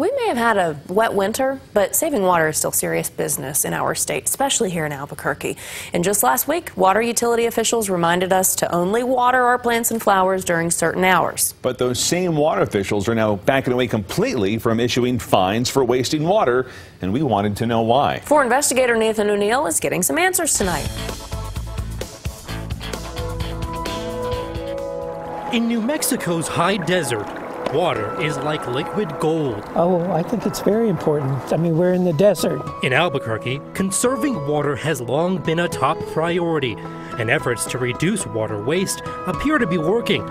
We may have had a wet winter, but saving water is still serious business in our state, especially here in Albuquerque. And just last week, water utility officials reminded us to only water our plants and flowers during certain hours. But those same water officials are now backing away completely from issuing fines for wasting water, and we wanted to know why. 4 investigator Nathan O'Neill is getting some answers tonight. In New Mexico's high desert, water is like liquid gold. Oh, I think it's very important. I mean, we're in the desert. In Albuquerque, conserving water has long been a top priority, and efforts to reduce water waste appear to be working.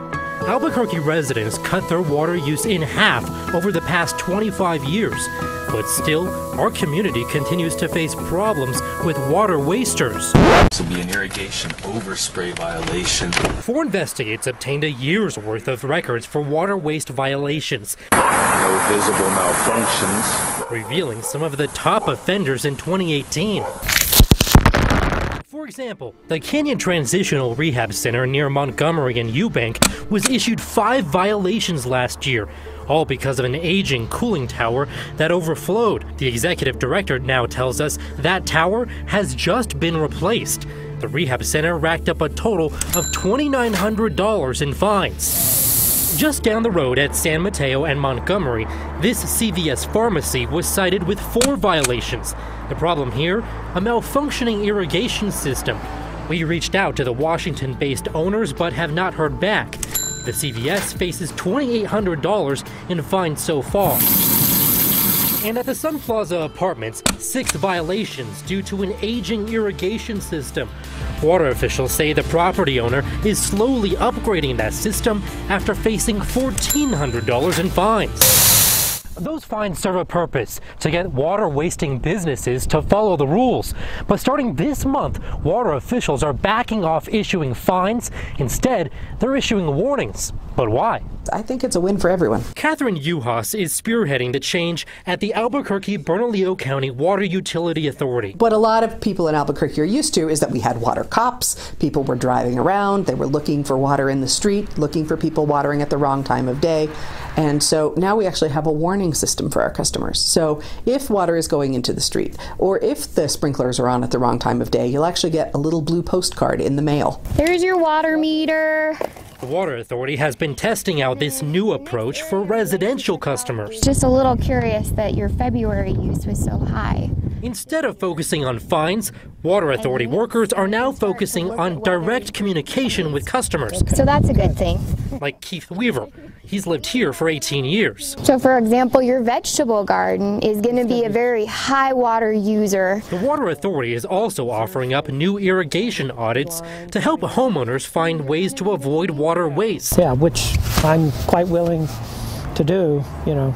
Albuquerque residents cut their water use in half over the past 25 years, but still, our community continues to face problems with water wasters. This will be an irrigation overspray violation. 4 investigates obtained a year's worth of records for water waste violations. No visible malfunctions. Revealing some of the top offenders in 2018. For example, the Canyon Transitional Rehab Center near Montgomery and Eubank was issued 5 violations last year, all because of an aging cooling tower that overflowed. The executive director now tells us that tower has just been replaced. The rehab center racked up a total of $2,900 in fines. Just down the road at San Mateo and Montgomery, this CVS Pharmacy was cited with 4 violations. The problem here, a malfunctioning irrigation system. We reached out to the Washington-based owners but have not heard back. The CVS faces $2,800 in fines so far. And at the Sun Plaza Apartments, 6 violations due to an aging irrigation system. Water officials say the property owner is slowly upgrading that system after facing $1,400 in fines. Those fines serve a purpose, to get water-wasting businesses to follow the rules. But starting this month, water officials are backing off issuing fines. Instead, they're issuing warnings. But why? I think it's a win for everyone. Catherine Uhas is spearheading the change at the Albuquerque-Bernalillo County Water Utility Authority. What a lot of people in Albuquerque are used to is that we had water cops. People were driving around. They were looking for water in the street, looking for people watering at the wrong time of day. And so now we actually have a warning system for our customers. So if water is going into the street, or if the sprinklers are on at the wrong time of day, you'll actually get a little blue postcard in the mail. There's your water meter. The Water Authority has been testing out this new approach for residential customers. Just a little curious that your February use was so high. Instead of focusing on fines, Water Authority workers are now focusing on direct communication with customers. So that's a good thing. Like Keith Weaver. He's lived here for 18 years. So for example, your vegetable garden is going to be a very high water user. The Water Authority is also offering up new irrigation audits to help homeowners find ways to avoid water waste. Yeah, which I'm quite willing to do, you know,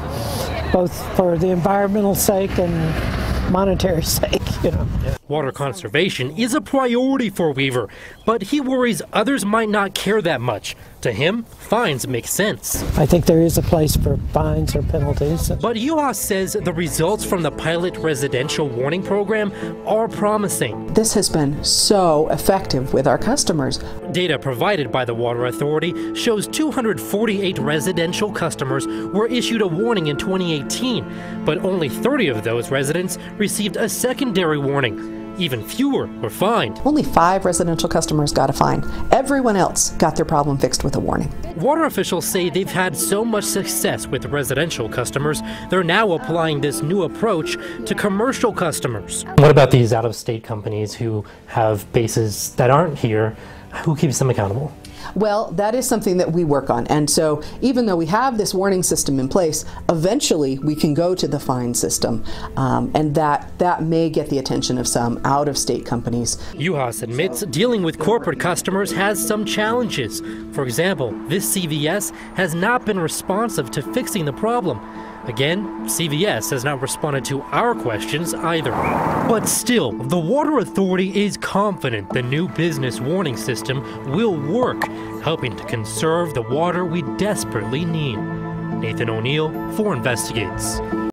both for the environmental sake and monetary sake, you know. Water conservation is a priority for Weaver, but he worries others might not care that much. To him, fines make sense. I think there is a place for fines or penalties. But Uhas says the results from the pilot residential warning program are promising. This has been so effective with our customers. Data provided by the Water Authority shows 248 residential customers were issued a warning in 2018, but only 30 of those residents received a secondary warning. Even fewer were fined. Only 5 residential customers got a fine. Everyone else got their problem fixed with a warning. Water officials say they've had so much success with residential customers, they're now applying this new approach to commercial customers. What about these out-of-state companies who have bases that aren't here? Who keeps them accountable? Well, that is something that we work on. And so even though we have this warning system in place, eventually we can go to the fine system. And that may get the attention of some out-of-state companies. Uhas admits dealing with corporate customers has some challenges. For example, this CVS has not been responsive to fixing the problem. Again, CVS has not responded to our questions either. But still, the Water Authority is confident the new business warning system will work, helping to conserve the water we desperately need. Nathan O'Neill, 4 Investigates.